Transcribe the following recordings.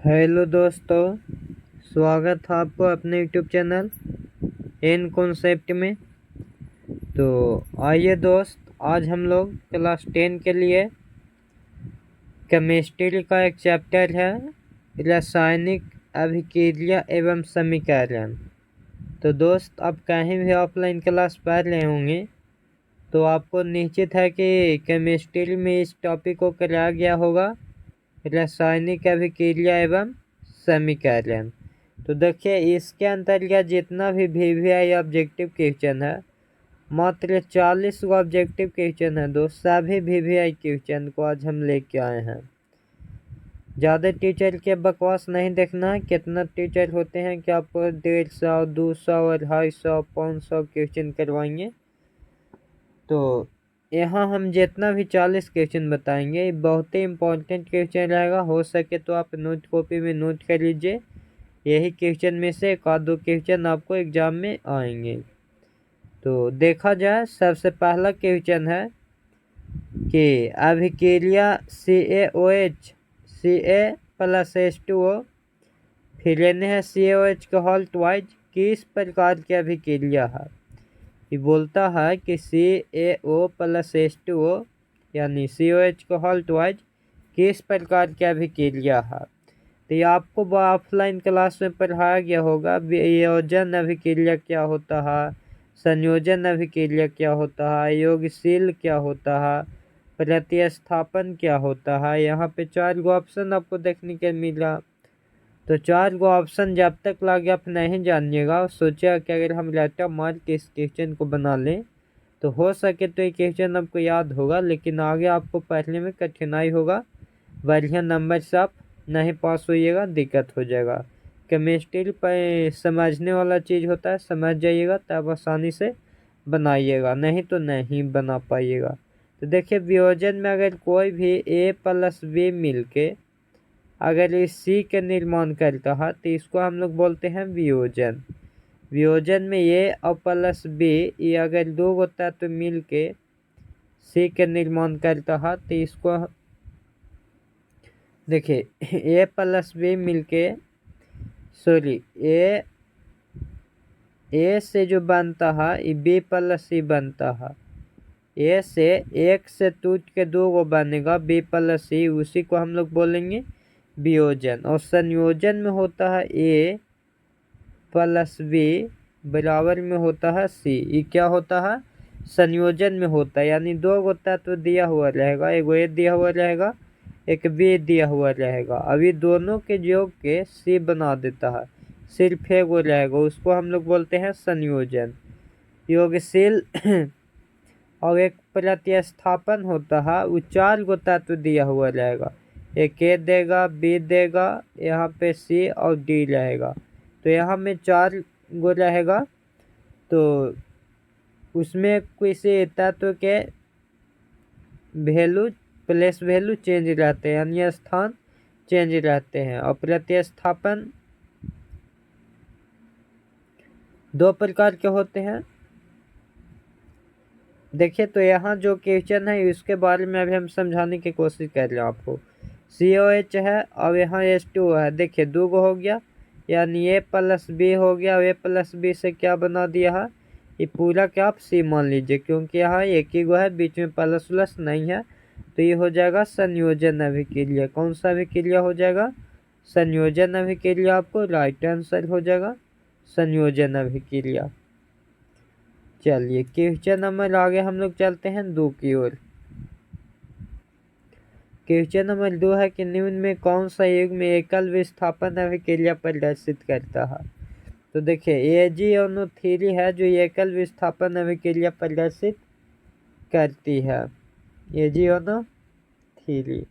Hello दोस्तों, स्वागत है आपको अपने यूट्यूब चैनल एन कॉन्सेप्ट में। तो आइए दोस्त, आज हम लोग क्लास 10 के लिए केमिस्ट्री का एक चैप्टर है रासायनिक अभिक्रिया एवं समीकरण। तो दोस्त, आप कहीं भी ऑफलाइन क्लास पढ़ रहे होंगे तो आपको निश्चित है कि केमिस्ट्री में इस टॉपिक को कराया गया होगा, रासायनिक अभिक्रिया एवं समीकरण। तो देखिए, इसके अंतर्गत जितना भी वीवीआई ऑब्जेक्टिव क्वेश्चन है, मात्र 40 ऑब्जेक्टिव क्वेश्चन है दोस्त। सभी वीवीआई क्वेश्चन को आज हम लेके आए हैं। ज़्यादा टीचर के बकवास नहीं देखना है। कितना टीचर होते हैं कि आपको 150, 200 और 250, 500 क्वेश्चन करवाएंगे। तो यहाँ हम जितना भी 40 क्वेश्चन बताएंगे, बहुत ही इम्पोर्टेंट क्वेश्चन रहेगा। हो सके तो आप नोट कॉपी में नोट कर लीजिए। यही क्वेश्चन में से एक आध दो क्वेश्चन आपको एग्जाम में आएंगे। तो देखा जाए, सबसे पहला क्वेश्चन है कि अभिक्रिया CaOH Ca+H2O फिर लेने हैं CaOH का होल ट्वाइज किस प्रकार की अभिक्रिया है। ये बोलता है कि CaO+H2O यानी COH का होल ट्वाइज किस प्रकार की अभिक्रिया है। तो ये आपको ऑफलाइन क्लास में पढ़ाया गया होगा। वियोजन अभिक्रिया क्या होता है, संयोजन अभिक्रिया क्या होता है, योगशील क्या होता है, प्रतिस्थापन क्या होता है। यहाँ पे 4 गो ऑप्शन आपको देखने को मिला। तो 4 गो ऑप्शन जब तक लगे आप नहीं जानिएगा, सोचा कि अगर हम रट्टा मार के इस क्वेश्चन को बना लें तो हो सके तो ये क्वेश्चन आपको याद होगा, लेकिन आगे आपको पढ़ने में कठिनाई होगा। बढ़िया नंबर से आप नहीं पास होइएगा, दिक्कत हो जाएगा। केमिस्ट्री पर समझने वाला चीज़ होता है, समझ जाइएगा तब आसानी से बनाइएगा, नहीं तो नहीं बना पाइएगा। तो देखिए, वियोजन में अगर कोई भी A+B मिलके अगर इस C के निर्माण करता है तो इसको हम लोग बोलते हैं वियोजन। वियोजन में A और +B ये अगर दो होता है तो मिल के C के निर्माण करता है तो इसको देखिए A+B मिलके A से जो बनता है ये B+C बनता है। A से एक से टूट के दो को बनेगा B+C, उसी को हम लोग बोलेंगे वियोजन। और संयोजन में होता है A+B बराबर में होता है C। ये क्या होता है, संयोजन में होता है, यानी दो होता है तो दिया हुआ रहेगा, एक A दिया हुआ रहेगा, एक B दिया हुआ रहेगा। अभी दोनों के योग के C बना देता है, सिर्फ एक वो रहेगा, उसको हम लोग बोलते हैं संयोजन। योगशील और एक प्रतिस्थापन होता है, वो 4 गो तत्व दिया हुआ रहेगा, एक A देगा, B देगा, यहाँ पे C और D रहेगा। तो यहाँ में 4 गो रहेगा, तो उसमें किसी तत्व के वैल्यू प्लेस वैल्यू चेंज रहते हैं, यानी स्थान चेंज रहते हैं। और प्रतिस्थापन 2 प्रकार के होते हैं। देखिए, तो यहाँ जो क्वेश्चन है उसके बारे में अभी हम समझाने की कोशिश कर रहे हैं आपको। COH है और यहाँ H2O है। देखिए, 2 गो हो गया, यानी A+B हो गया। A+B से क्या बना दिया है, ये पूरा क्या आप C मान लीजिए, क्योंकि यहाँ एक ही गो है, बीच में प्लस प्लस नहीं है। तो ये हो जाएगा संयोजन अभिक्रिया। कौन सा अभिक्रिया हो जाएगा, संयोजन अभिक्रिया। आपको राइट आंसर हो जाएगा संयोजन अभिक्रिया। चलिए, क्वेश्चन नंबर आगे हम लोग चलते हैं 2 की ओर। क्वेश्चन नंबर 2 है कि निम्न में कौन सा युग में एकल विस्थापन अभिक्रिया प्रदर्शित करता है। तो देखिए, AgNO3 है जो एकल विस्थापन अभिक्रिया प्रदर्शित करती है, AgNO3।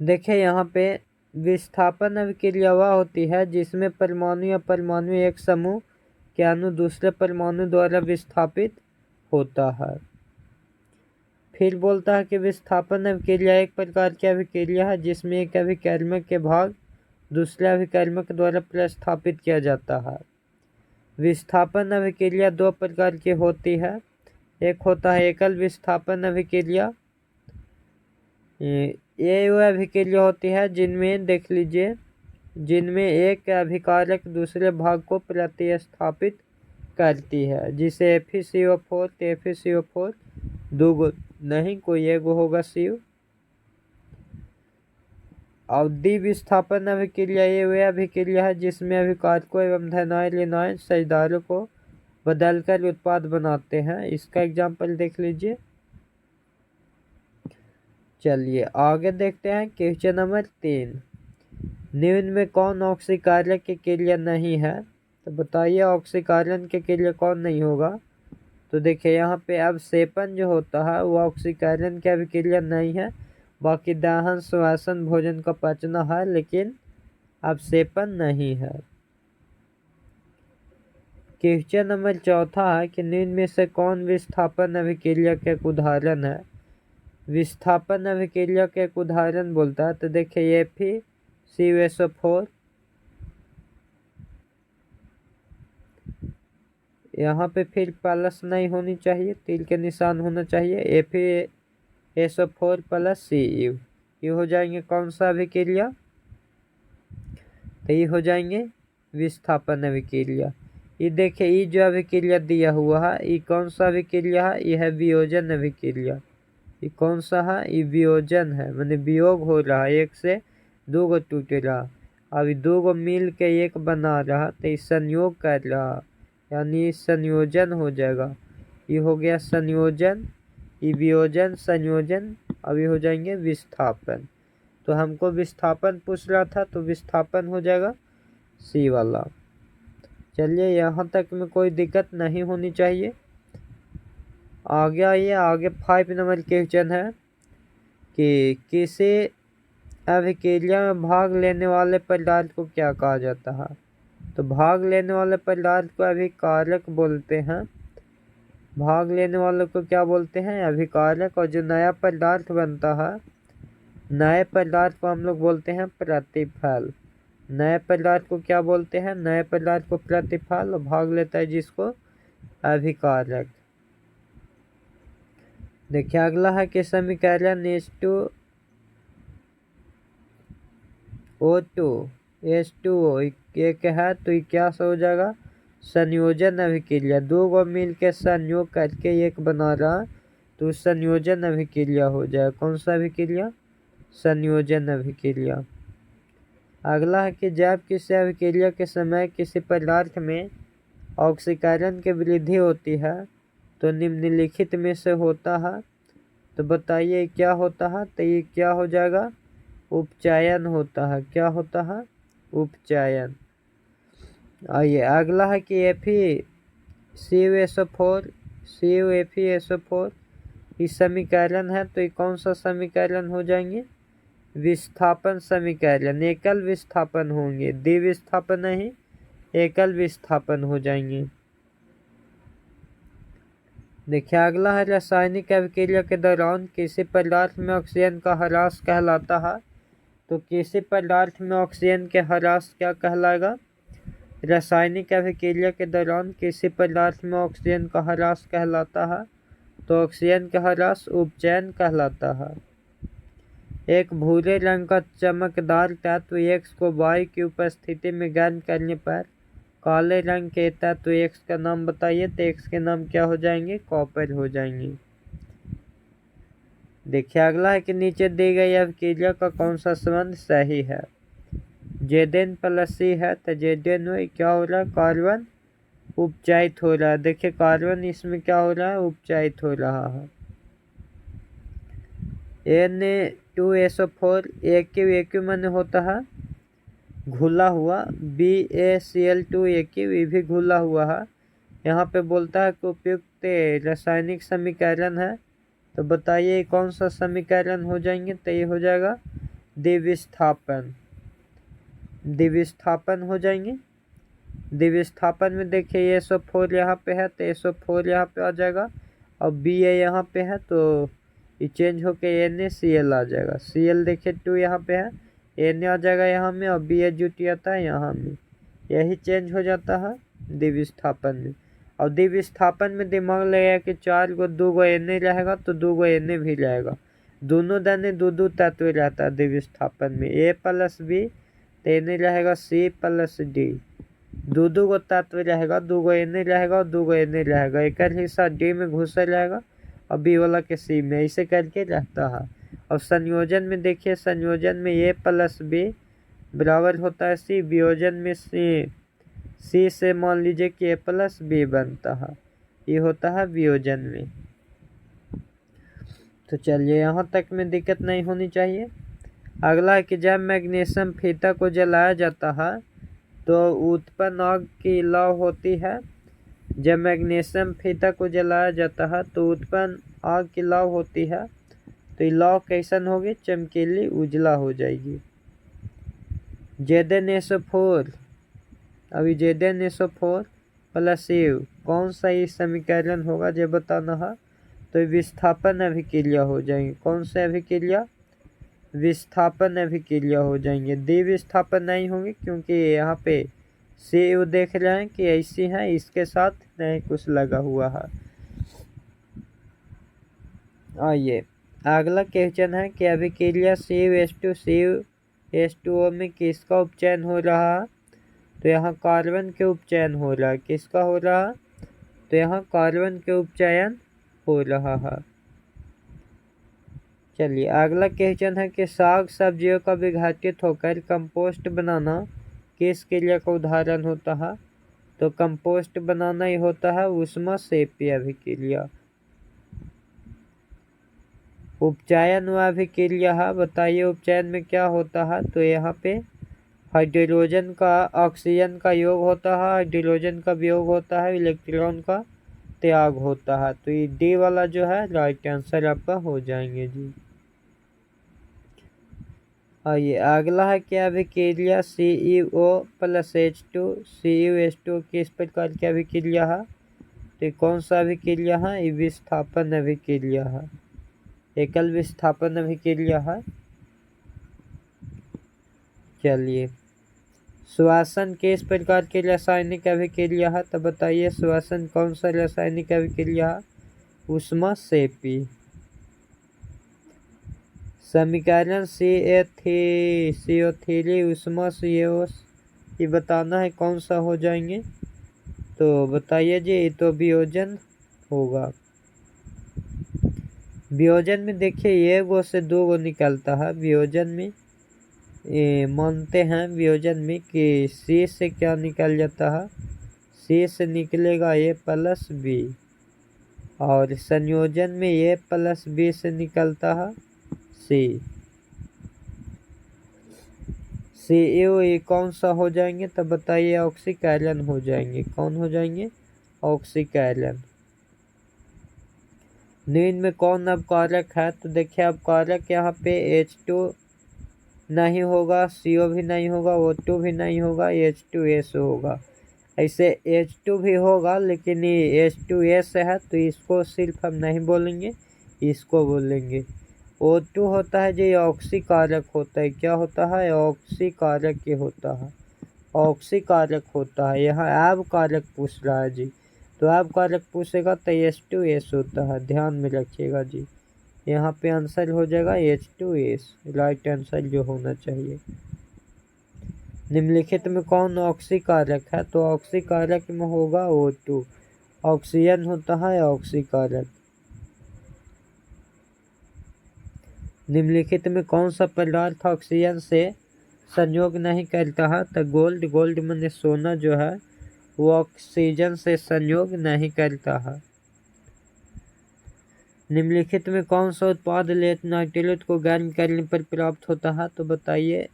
देखिए, यहाँ पे विस्थापन अभिक्रिया वह होती है जिसमें परमाणु या परमाणु एक समूह के अणु दूसरे परमाणु द्वारा विस्थापित होता है। फिर बोलता है कि विस्थापन अभिक्रिया एक प्रकार की अभिक्रिया है जिसमें एक अभिकर्मक के भाग दूसरे अभिकर्मक द्वारा प्रतिस्थापित किया जाता है। विस्थापन अभिक्रिया 2 प्रकार की होती है। एक होता है एकल विस्थापन अभिक्रिया, ये वो अभिक्रिया होती है जिनमें देख लीजिए, जिनमें एक अभिकारक दूसरे भाग को प्रतिस्थापित करती है, जिसे FeCO4 तो FeCO4 दो गो नहीं, कोई एक होगा CO। और द्विविस्थापन अभिक्रिया ये वह अभिक्रिया है जिसमें अभिकारकों एवं धनायन ऋणायन साझेदारों को बदलकर उत्पाद बनाते हैं। इसका एग्जाम्पल देख लीजिए। चलिए आगे देखते हैं क्वेश्चन नंबर 3। निम्न में कौन ऑक्सीकार्य की क्रिया नहीं है? तो बताइए ऑक्सीकरण की क्रिया कौन नहीं होगा? तो देखिए यहाँ पे अवक्षेपण जो होता है वो ऑक्सीकरण की अभिक्रिया नहीं है, बाकी दहन श्वसन भोजन का पचना है, लेकिन अवक्षेपण नहीं है। क्वेश्चन नंबर 4 है कि निम्न में से कौन विस्थापन अभिक्रिया के एक उदाहरण है? विस्थापन अभिक्रिया के एक उदाहरण बोलता है तो देखिए FeCO4, यहाँ पे फिर प्लस नहीं होनी चाहिए, तिल के निशान होना चाहिए। FeSO4 + Cu, ये हो जाएंगे कौन सा अभिक्रिया? तो ये हो जाएंगे विस्थापन अभिक्रिया। ये देखिए ये जो अभिक्रिया दिया हुआ है ये कौन सा अभिक्रिया है? ये है वियोजन अभिक्रिया। ये कौन सा है? ये वियोजन है, माने वियोग हो रहा है, एक से दो गो टूट रहा। अब दो गो मिल के एक बना रहा तो ये संयोग कर रहा, यानी संयोजन हो जाएगा। ये हो गया संयोजन, ये वियोजन, संयोजन। अब ये हो जाएंगे विस्थापन। तो हमको विस्थापन पूछ रहा था तो विस्थापन हो जाएगा C वाला। चलिए यहाँ तक में कोई दिक्कत नहीं होनी चाहिए। आगे आइए, आगे 5 नंबर क्वेश्चन है कि किसी अभिक्रिया में भाग लेने वाले पदार्थ को क्या कहा जाता है? तो भाग लेने वाले पदार्थ को अभिकारक बोलते हैं। भाग लेने वालों को क्या बोलते हैं? अभिकारक। और जो नया पदार्थ बनता है, नए पदार्थ को हम लोग बोलते हैं प्रतिफल। नए पदार्थ को क्या बोलते हैं? नए पदार्थ को प्रतिफल। और भाग लेता है जिसको अभिकारक। देखिए अगला है कि समीकरण H2O2 एक है तो ये क्या हो जाएगा? संयोजन अभिक्रिया। दो गो मिल के संयोग करके एक बना रहा तो संयोजन अभिक्रिया हो जाए। कौन सा अभिक्रिया? संयोजन अभिक्रिया। अगला है कि जब किसी अभिक्रिया के समय किसी पदार्थ में ऑक्सीकरण की वृद्धि होती है तो निम्नलिखित में से होता है। तो बताइए क्या होता है? तो ये क्या हो जाएगा? उपचयन होता है। क्या होता है? उपचयन। आइए अगला है कि FeCO4 इस समीकरण है तो ये कौन सा समीकरण हो जाएंगे? विस्थापन समीकरण। एकल विस्थापन होंगे, द्विविस्थापन नहीं, एकल विस्थापन हो जाएंगे। देखिए अगला है रासायनिक अभिक्रिया के दौरान किसी पदार्थ में ऑक्सीजन का ह्रास कहलाता है। तो किसी पदार्थ में ऑक्सीजन के ह्रास क्या कहलाएगा? रासायनिक अभिक्रिया के दौरान किसी पदार्थ में ऑक्सीजन का ह्रास कहलाता है तो ऑक्सीजन का ह्रास उपचयन कहलाता है। एक भूरे रंग का चमकदार तत्व X को वायु की उपस्थिति में गर्म करने पर काले रंग के तत्व X का नाम बताइए। तो X के नाम क्या हो जाएंगे? कॉपर हो जाएंगे। देखिए अगला है कि नीचे दी गई अभिक्रिया का कौन सा संबंध सही है? Zn + C है तो Zn में क्या हो रहा है? कार्बन उपचयित हो रहा है। देखिए कार्बन इसमें क्या हो रहा है? उपचयित हो रहा है। Na2SO4 AQ माने होता है घुला हुआ। BaCl2 ये भी घुला हुआ है। यहाँ पे बोलता है कि उपयुक्त रासायनिक समीकरण है। तो बताइए कौन सा समीकरण हो जाएंगे? तो ये हो जाएगा द्विविस्थापन। द्विविस्थापन हो जाएंगे। द्विविस्थापन में देखिए SO4 यहाँ पे है तो SO4 यहाँ पे आ जाएगा और Ba यहाँ पे है तो ये चेंज होके NaCl आ जाएगा। Cl देखिए 2 यहाँ पे है, Na आ जाएगा यहाँ में और Ba जुट जाता है यहाँ में। यही चेंज हो जाता है द्विविस्थापन में। और द्विविस्थापन में दिमाग लगाया कि 4 गो 2 गो Na रहेगा तो 2 गो Na भी रहेगा। दोनों दाने दो तत्व रहता है द्विविस्थापन में, A+B तो एन रहेगा C+D। दो गो तत्व रहेगा, 2 गो एन रहेगा और 2 गो एन रहेगा, एक हिस्सा D में घुसा रहेगा और बी वाला के C में, ऐसे करके रहता है। और संयोजन में देखिए, संयोजन में A+B बराबर होता है C, वियोजन में C से मान लीजिए कि A+B बनता है, ये होता है वियोजन में। तो चलिए यहाँ तक में दिक्कत नहीं होनी चाहिए। अगला है कि जब मैग्नीशियम फीता को जलाया जाता है तो उत्पन्न आग की लौ होती है। जब मैग्नीशियम फीता को जलाया जाता है तो उत्पन्न आग की लौ होती है, तो ये लौ कैसन होगी? चमकीली उजला हो जाएगी। Zn4, अभी Zn4 प्लस U कौन सा ये समीकरण होगा जब बताना है? तो विस्थापन अभिक्रिया हो जाएंगे। कौन से अभिक्रिया? विस्थापन अभिक्रिया हो जाएंगे। द्विविस्थापन नहीं होंगे क्योंकि यहाँ पे CU देख रहे हैं कि ऐसी है, इसके साथ नहीं कुछ लगा हुआ है। आइए अगला क्वेश्चन है कि अभिक्रिया CuH2CuH2O में किसका उपचयन हो रहा है? तो यहाँ कार्बन के उपचयन हो रहा है। किसका हो रहा है? तो यहाँ कार्बन के उपचयन हो रहा है। चलिए अगला क्वेश्चन है कि साग सब्जियों का विघटित होकर कंपोस्ट बनाना किस क्रिया का उदाहरण होता है? तो कंपोस्ट बनाना ही होता है ऊष्माक्षेपीय अभिक्रिया। उपचयन व अभिक्रिया है, बताइए उपचयन में क्या होता है? तो यहाँ पे हाइड्रोजन का ऑक्सीजन का योग होता है, हाइड्रोजन का वियोग होता है, इलेक्ट्रॉन का त्याग होता है। तो ये डी वाला जो है राइट आंसर आपका हो जाएंगे जी। आइए अगला है क्या? अभिक्रिया CuO+H2CuH2 किस प्रकार की अभिक्रिया है? तो कौन सा अभिक्रिया है? ये विस्थापन अभिक्रिया है, एकल विस्थापन अभिक्रिया है। चलिए श्वसन किस प्रकार की रासायनिक अभिक्रिया है? तो बताइए श्वसन कौन सा रासायनिक अभिक्रिया है? ऊष्माक्षेपी। समीकरण CO3 ऊष्माक्षेपी ये बताना है कौन सा हो जाएंगे? तो बताइए जी, ये तो वियोजन होगा। वियोजन में देखिए ये गो से 2 गो निकलता है। वियोजन में मानते हैं वियोजन में कि C से क्या निकल जाता है? C से निकलेगा A+B, और संयोजन में A+B से निकलता है C। CU ये कौन सा हो जाएंगे? तो बताइए ऑक्सीकरण हो जाएंगे। कौन हो जाएंगे? ऑक्सीकरण। निम्न में कौन अपकारक है? तो देखिए अपकारक यहाँ पे H2 नहीं होगा, CO भी नहीं होगा, O2 भी नहीं होगा, H2S होगा। ऐसे H2 भी होगा लेकिन ये H2S है तो इसको सिर्फ हम नहीं बोलेंगे, इसको बोलेंगे। O2 होता है जो ऑक्सीकारक होता है। क्या होता है? ऑक्सीकारक ये होता है, ऑक्सीकारक होता है। यहाँ अवकारक पूछ रहा है जी, तो अवकारक पूछेगा तो H2S होता है, ध्यान में रखिएगा जी। यहाँ पे आंसर हो जाएगा H2S, राइट आंसर जो होना चाहिए। निम्नलिखित में कौन ऑक्सीकारक है? तो ऑक्सीकारक में होगा O2, ऑक्सीजन होता है ऑक्सीकारक। निम्नलिखित में कौन सा पदार्थ ऑक्सीजन से संयोग नहीं करता है? तो गोल्ड। गोल्ड माने सोना जो है वो ऑक्सीजन से संयोग नहीं करता है। निम्नलिखित में कौन सा उत्पाद लेड नाइट्रेट को गर्म करने पर प्राप्त होता है? तो बताइए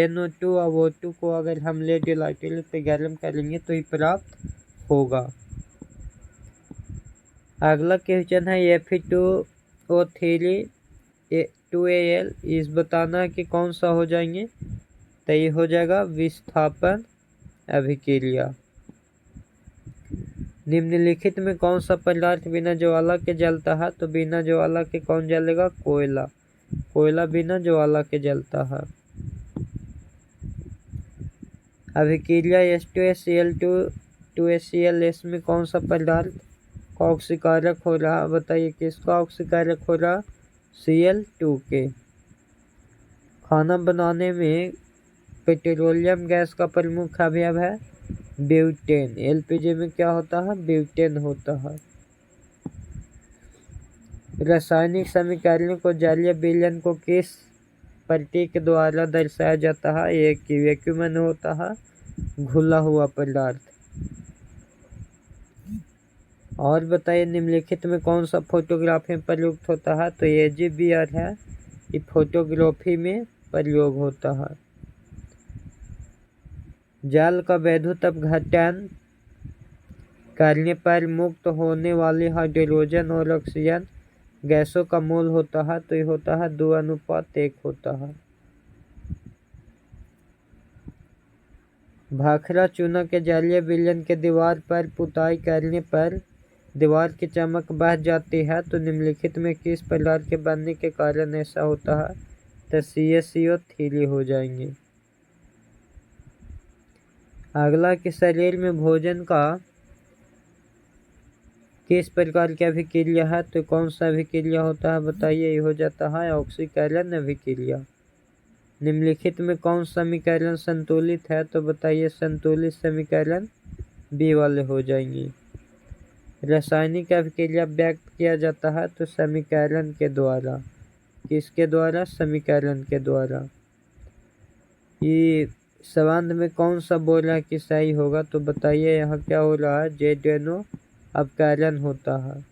NO2 और O2 को अगर हम लेड नाइट्रेट पे गर्म करेंगे तो ये प्राप्त होगा। अगला क्वेश्चन है Fe2O3 2Al, इस बताना है कि कौन सा हो जाएंगे? तो ये हो जाएगा विस्थापन अभिक्रिया। निम्नलिखित में कौन सा पदार्थ बिना ज्वाला के जलता है? तो बिना ज्वाला के कौन जलेगा? कोयला। कोयला बिना ज्वाला के जलता है। अभिक्रिया H2SCl2 2HCl में कौन सा पदार्थ ऑक्सीकारक हो रहा? बताइए किसका ऑक्सीकारक हो रहा? Cl2k। खाना बनाने में पेट्रोलियम गैस का प्रमुख अवयव है ब्यूटेन। एलपीजी में क्या होता है? ब्यूटेन होता है। रासायनिक समीकरण को जलीय विलयन को किस प्रतीक द्वारा दर्शाया जाता है? एक वैक्यूम में होता है घुला हुआ पदार्थ। और बताइए निम्नलिखित में कौन सा फोटोग्राफी में प्रयुक्त होता है? तो AGVR है, ये फोटोग्राफी में प्रयोग होता है। जल का वैद्युत अपघटन करने पर मुक्त होने वाली हाइड्रोजन और ऑक्सीजन गैसों का मोल होता है, तो ये होता है 2:1 होता है। भाखड़ा चूना के जलीय विलयन के दीवार पर पुताई करने पर दीवार की चमक बढ़ जाती है, तो निम्नलिखित में किस पदार्थ के बनने के कारण ऐसा होता है? तो CaCO3 हो जाएंगे। अगला कि शरीर में भोजन का किस प्रकार की अभिक्रिया है? तो कौन सा अभिक्रिया होता है बताइए? ये हो जाता है ऑक्सीकरण अभिक्रिया। निम्नलिखित में कौन समीकरण संतुलित है? तो बताइए संतुलित समीकरण बी वाले हो जाएंगे। रासायनिक अभिक्रिया व्यक्त किया जाता है तो समीकरण के द्वारा। किसके द्वारा? समीकरण के द्वारा। ये संबंध में कौन सा बोल रहा है कि सही होगा? तो बताइए यहाँ क्या हो रहा है? जेडेनो अपकरण होता है।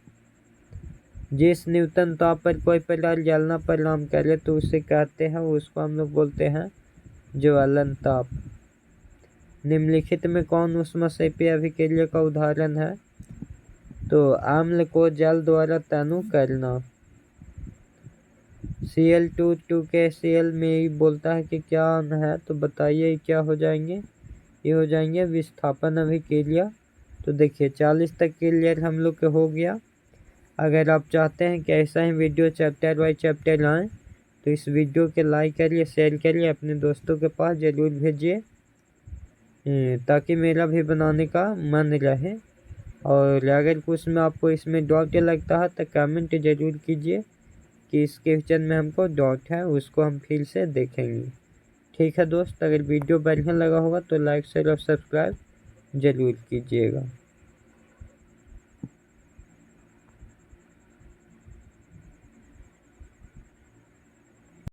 जिस न्यूटन ताप पर कोई पदार्थ जलना प्रारंभ करे तो उसे कहते हैं, उसको हम लोग बोलते हैं ज्वलन ताप। निम्नलिखित में कौन ऊष्मक्षेपी अभिक्रिया का उदाहरण है? तो अम्ल को जल द्वारा तनु करना। Cl2 में ही बोलता है कि क्या है? तो बताइए क्या हो जाएंगे? ये हो जाएंगे विस्थापन अभिक्रिया। तो देखिए 40 तक क्लियर हम लोग के हो गया। अगर आप चाहते हैं कि ऐसा ही वीडियो चैप्टर बाय चैप्टर आए तो इस वीडियो के लाइक करिए, शेयर करिए, अपने दोस्तों के पास ज़रूर भेजिए ताकि मेरा भी बनाने का मन रहे। और अगर कुछ में आपको इसमें डाउट लगता है तो कमेंट ज़रूर कीजिए कि इस क्वेश्चन में हमको डाउट है, उसको हम फिर से देखेंगे। ठीक है दोस्त, अगर वीडियो बढ़िया लगा होगा तो लाइक शेयर और सब्सक्राइब ज़रूर कीजिएगा।